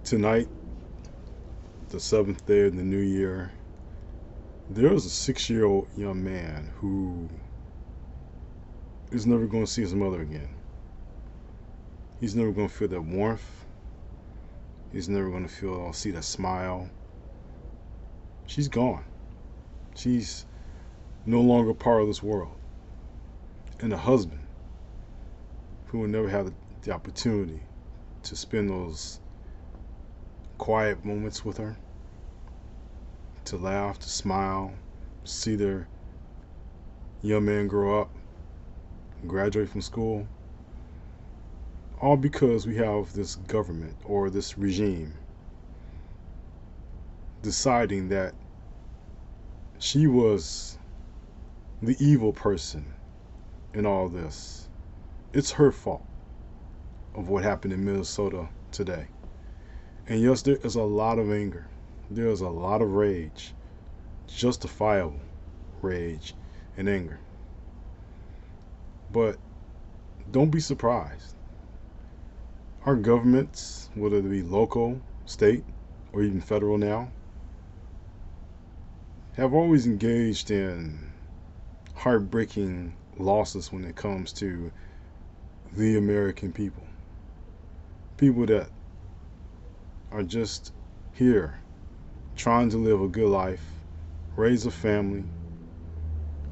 Tonight, the seventh day of the new year, there is a 6-year-old young man who is never going to see his mother again. He's never going to feel that warmth. He's never going to see that smile. She's gone. She's no longer part of this world. And a husband who will never have the opportunity to spend those quiet moments with her, to laugh, to smile, see their young man grow up, graduate from school, all because we have this government or this regime deciding that she was the evil person in all this. It's her fault of what happened in Minnesota today. And yes, there is a lot of anger. There is a lot of rage, justifiable rage and anger. But don't be surprised. Our governments, whether it be local, state, or even federal now, have always engaged in heartbreaking losses when it comes to the American people. People that are just here trying to live a good life, raise a family,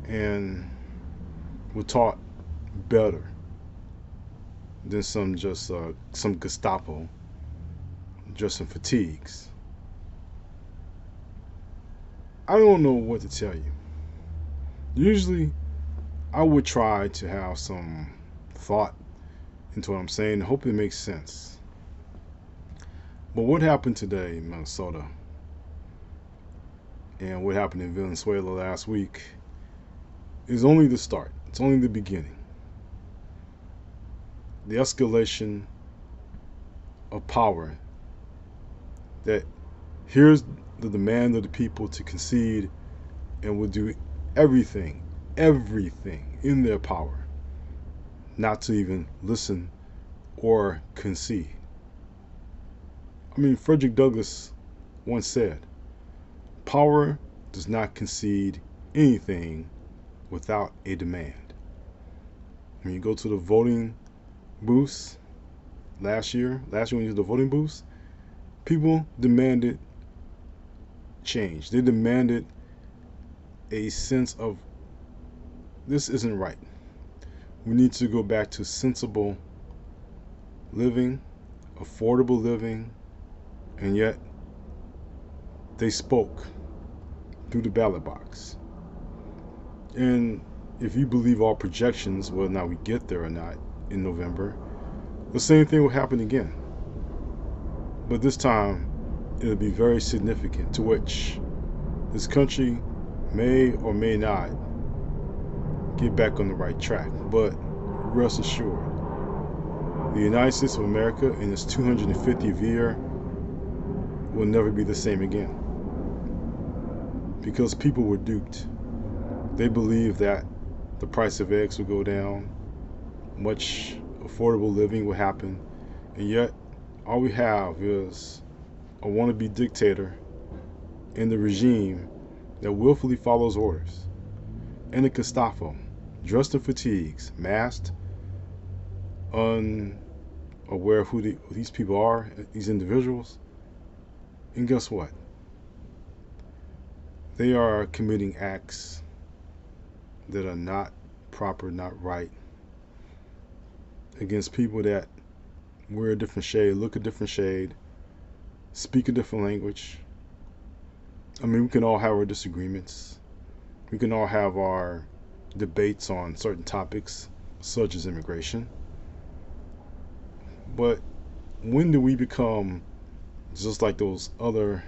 and were taught better than some Gestapo just in fatigues. I don't know what to tell you. Usually, I would try to have some thought into what I'm saying and hope it makes sense. But what happened today in Minnesota and what happened in Venezuela last week is only the start. It's only the beginning. The escalation of power that here's the demand of the people to concede and will do everything in their power not to even listen or concede. I mean, Frederick Douglass once said, power does not concede anything without a demand. When you go to the voting booths last year when you did the voting booths, people demanded change. They demanded a sense of this isn't right. We need to go back to sensible living, affordable living, and yet they spoke through the ballot box. And if you believe all projections, whether or not we get there or not in November, the same thing will happen again. But this time, it'll be very significant, to which this country may or may not get back on the right track. But rest assured, the United States of America in its 250th year will never be the same again. Because people were duped. They believed that the price of eggs would go down, much affordable living would happen, and yet all we have is a wannabe dictator in the regime that willfully follows orders, and a Gestapo dressed in fatigues, masked, unaware of who these people are, these individuals. And guess what? They are committing acts that are not proper, not right, against people that wear a different shade, look a different shade, speak a different language. I mean, we can all have our disagreements. We can all have our debates on certain topics, such as immigration. But when do we become just like those other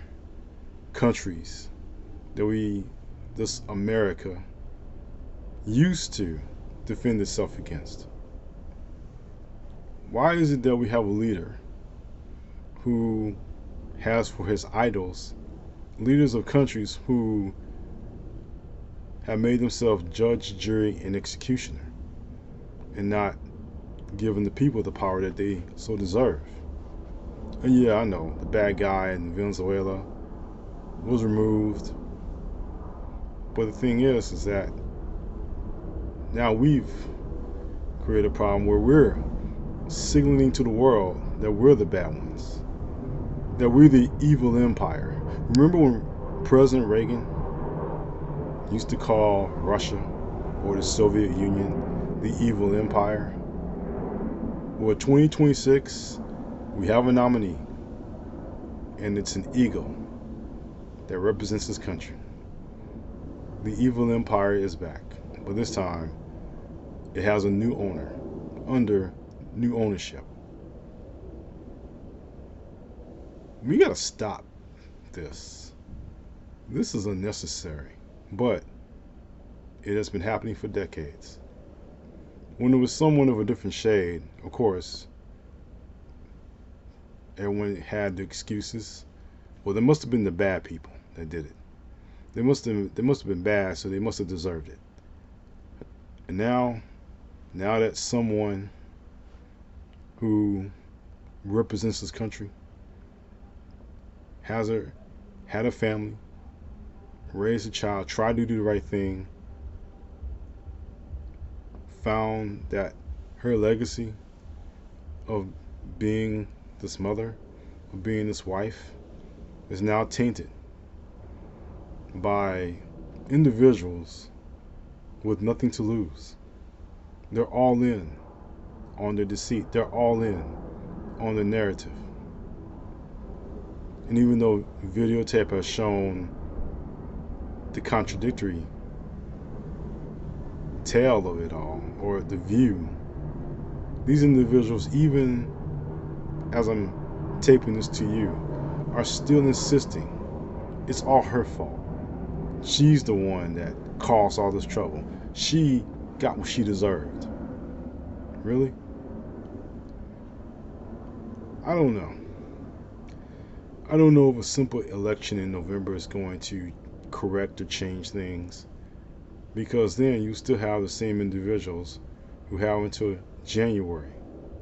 countries that this America, used to defend itself against? Why is it that we have a leader who has for his idols leaders of countries who have made themselves judge, jury, and executioner, and not given the people the power that they so deserve? And yeah, I know the bad guy in Venezuela was removed, but the thing is that now we've created a problem where we're signaling to the world that we're the bad ones, that we're the evil empire. Remember when President Reagan used to call Russia or the Soviet Union the evil empire? Well, 2026, we have a nominee, and it's an eagle that represents this country. The evil empire is back, but this time it has a new owner under new ownership. We gotta stop this. This is unnecessary, but it has been happening for decades. When it was someone of a different shade, of course, everyone had the excuses. Well, there must have been the bad people that did it. They must have been bad, so they must have deserved it. And now that someone who represents this country had a family, raised a child, tried to do the right thing, found that her legacy of being this mother, of being this wife, is now tainted by individuals with nothing to lose. They're all in on their deceit. They're all in on the narrative. And even though videotape has shown the contradictory tale of it all, or the view, these individuals, even as I'm taping this to you, are still insisting it's all her fault. She's the one that caused all this trouble. She got what she deserved. Really? I don't know. I don't know if a simple election in November is going to correct or change things, because then you still have the same individuals who have until January,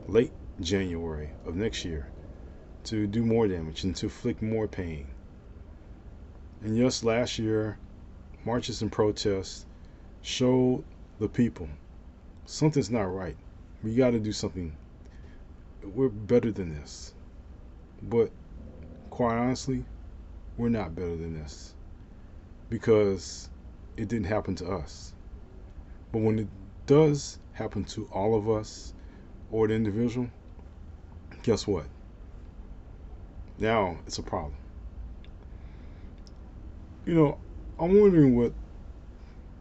late January of next year, to do more damage and to inflict more pain. And yes, last year, marches and protests showed the people something's not right. We got to do something. We're better than this. But quite honestly, we're not better than this, because it didn't happen to us. But when it does happen to all of us or the individual, guess what? Now it's a problem. You know, I'm wondering what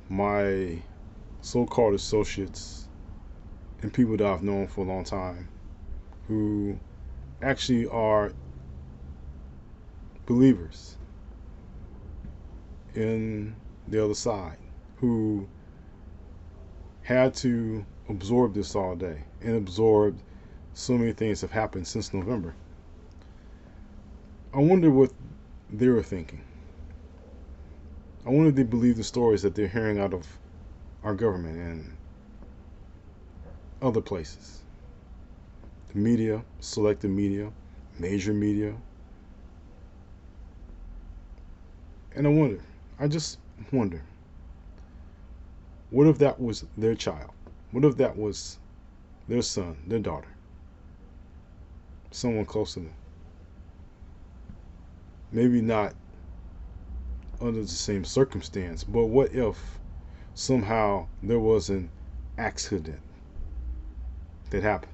my so-called associates and people that I've known for a long time who actually are believers in the other side, who had to absorb this all day and absorbed so many things have happened since November. I wonder what they were thinking. I wonder if they believe the stories that they're hearing out of our government and other places. The media, selected media, major media. And I just wonder, what if that was their child? What if that was their son, their daughter? Someone close to them. Maybe not under the same circumstance, but what if somehow there was an accident that happened?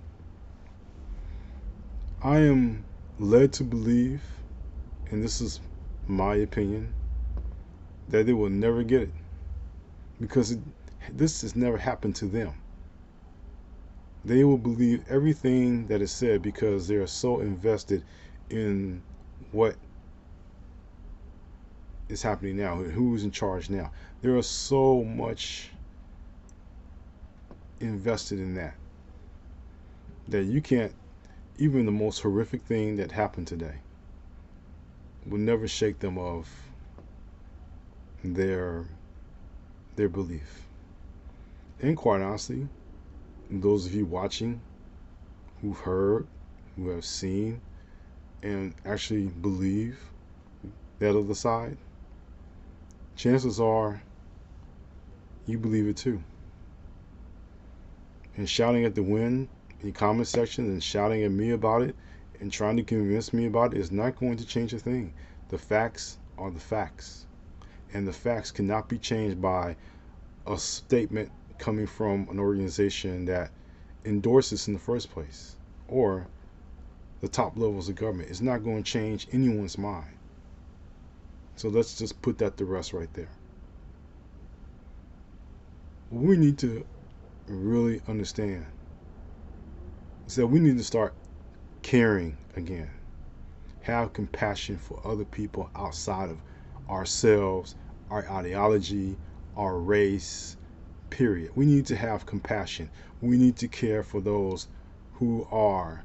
I am led to believe, and this is my opinion, that they will never get it, because this has never happened to them. They will believe everything that is said because they are so invested in what is happening now, who's in charge now. There is so much invested in that you can't, even the most horrific thing that happened today will never shake them of their belief. And quite honestly, those of you watching who've heard, who have seen, and actually believe that other side, chances are you believe it too. And shouting at the wind in the comment section and shouting at me about it and trying to convince me about it is not going to change a thing. The facts are the facts. And the facts cannot be changed by a statement coming from an organization that endorses in the first place, or the top levels of government. It's not going to change anyone's mind. So let's just put that to rest right there. What we need to really understand is that we need to start caring again. Have compassion for other people outside of ourselves, our ideology, our race, period. We need to have compassion. We need to care for those who are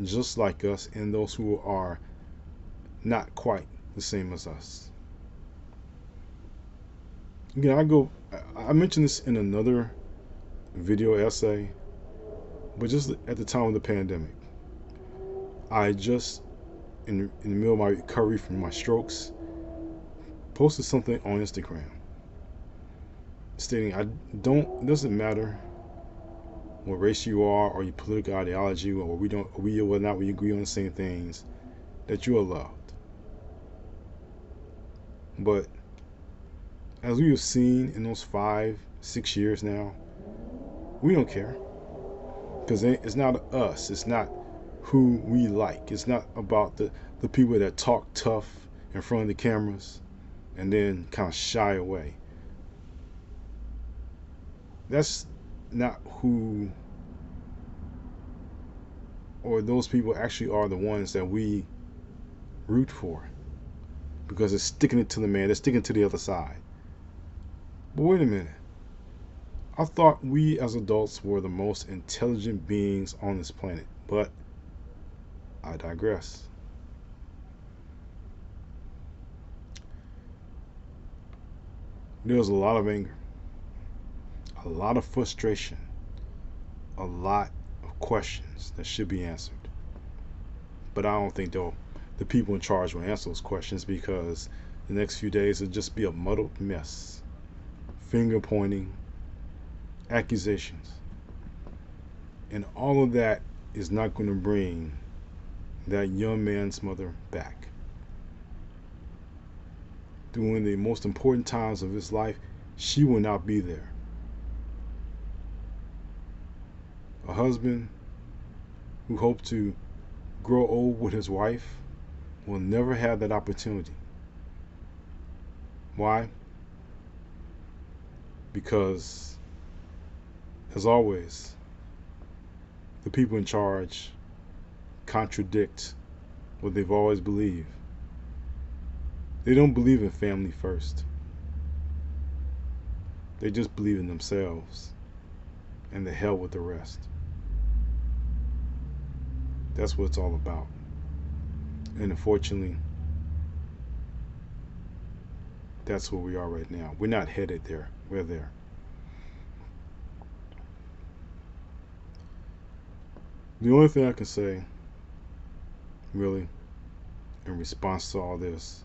just like us and those who are not quite the same as us. Again, I mentioned this in another video essay, but just at the time of the pandemic, I just, in the middle of my recovery from my strokes, posted something on Instagram stating it doesn't matter what race you are or your political ideology, or whether or not we agree on the same things, that you are loved. But as we have seen in those 5-6 years now, we don't care, because it's not us. It's not who we like. It's not about the people that talk tough in front of the cameras and then kind of shy away. That's not who, or those people actually are the ones that we root for, because it's sticking it to the man. They're sticking to the other side. But wait a minute. I thought we as adults were the most intelligent beings on this planet, but I digress. There's a lot of anger, a lot of frustration, a lot of questions that should be answered. But I don't think the people in charge will answer those questions, because the next few days will just be a muddled mess. Finger pointing, accusations. And all of that is not going to bring that young man's mother back. During the most important times of his life, she will not be there. A husband who hoped to grow old with his wife will never have that opportunity. Why? Because, as always, the people in charge contradict what they've always believed. They don't believe in family first. They just believe in themselves, and the hell with the rest. That's what it's all about. And unfortunately, that's where we are right now. We're not headed there. We're there. The only thing I can say, really, in response to all this,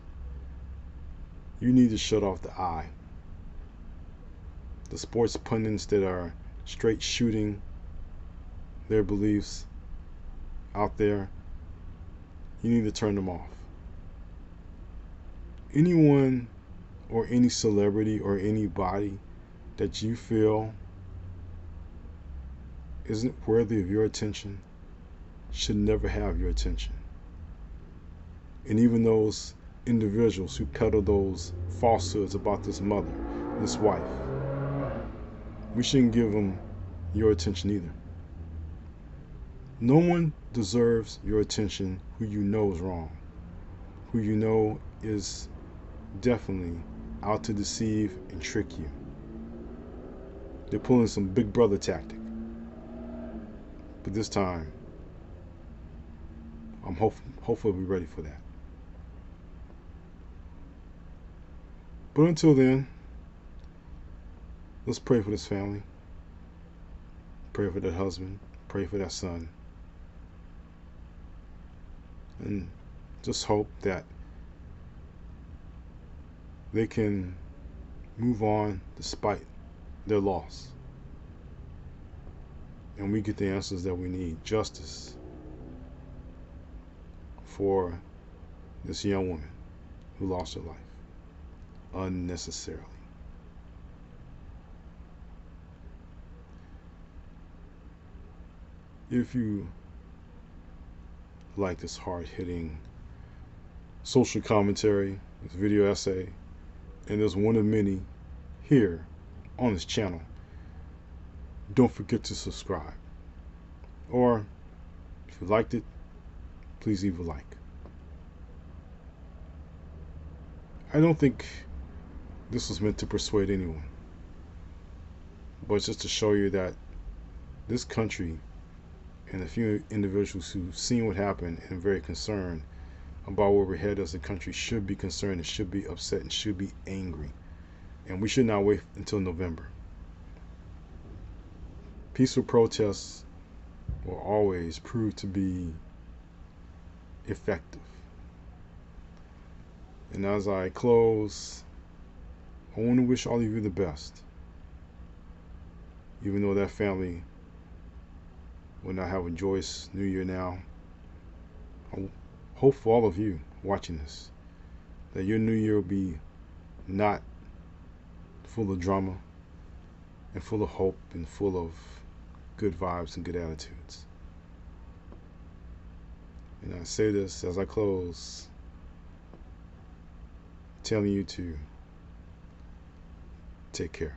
you need to shut off the eye. The sports pundits that are straight shooting their beliefs out there, you need to turn them off. Anyone or any celebrity or anybody that you feel isn't worthy of your attention should never have your attention. And even those individuals who peddle those falsehoods about this mother, this wife, we shouldn't give them your attention either. No one deserves your attention who you know is wrong, who you know is definitely out to deceive and trick you. They're pulling some big brother tactic. But this time, I'm hopefully we're ready for that. But until then, let's pray for this family. Pray for that husband. Pray for that son. and just hope that they can move on despite their loss. And we get the answers that we need. Justice for this young woman who lost her life unnecessarily. If you like this hard-hitting social commentary, this video essay, and there's one of many here on this channel, don't forget to subscribe. Or if you liked it, please leave a like. I don't think this was meant to persuade anyone, but just to show you that this country and a few individuals who've seen what happened and are very concerned about where we're headed as a country should be concerned and should be upset and should be angry. And we should not wait until November. Peaceful protests will always prove to be effective. And as I close, I want to wish all of you the best. Even though that family will not have a joyous New Year now, I hope for all of you watching this that your New Year will be not full of drama and full of hope and full of good vibes and good attitudes. And I say this as I close, telling you to take care.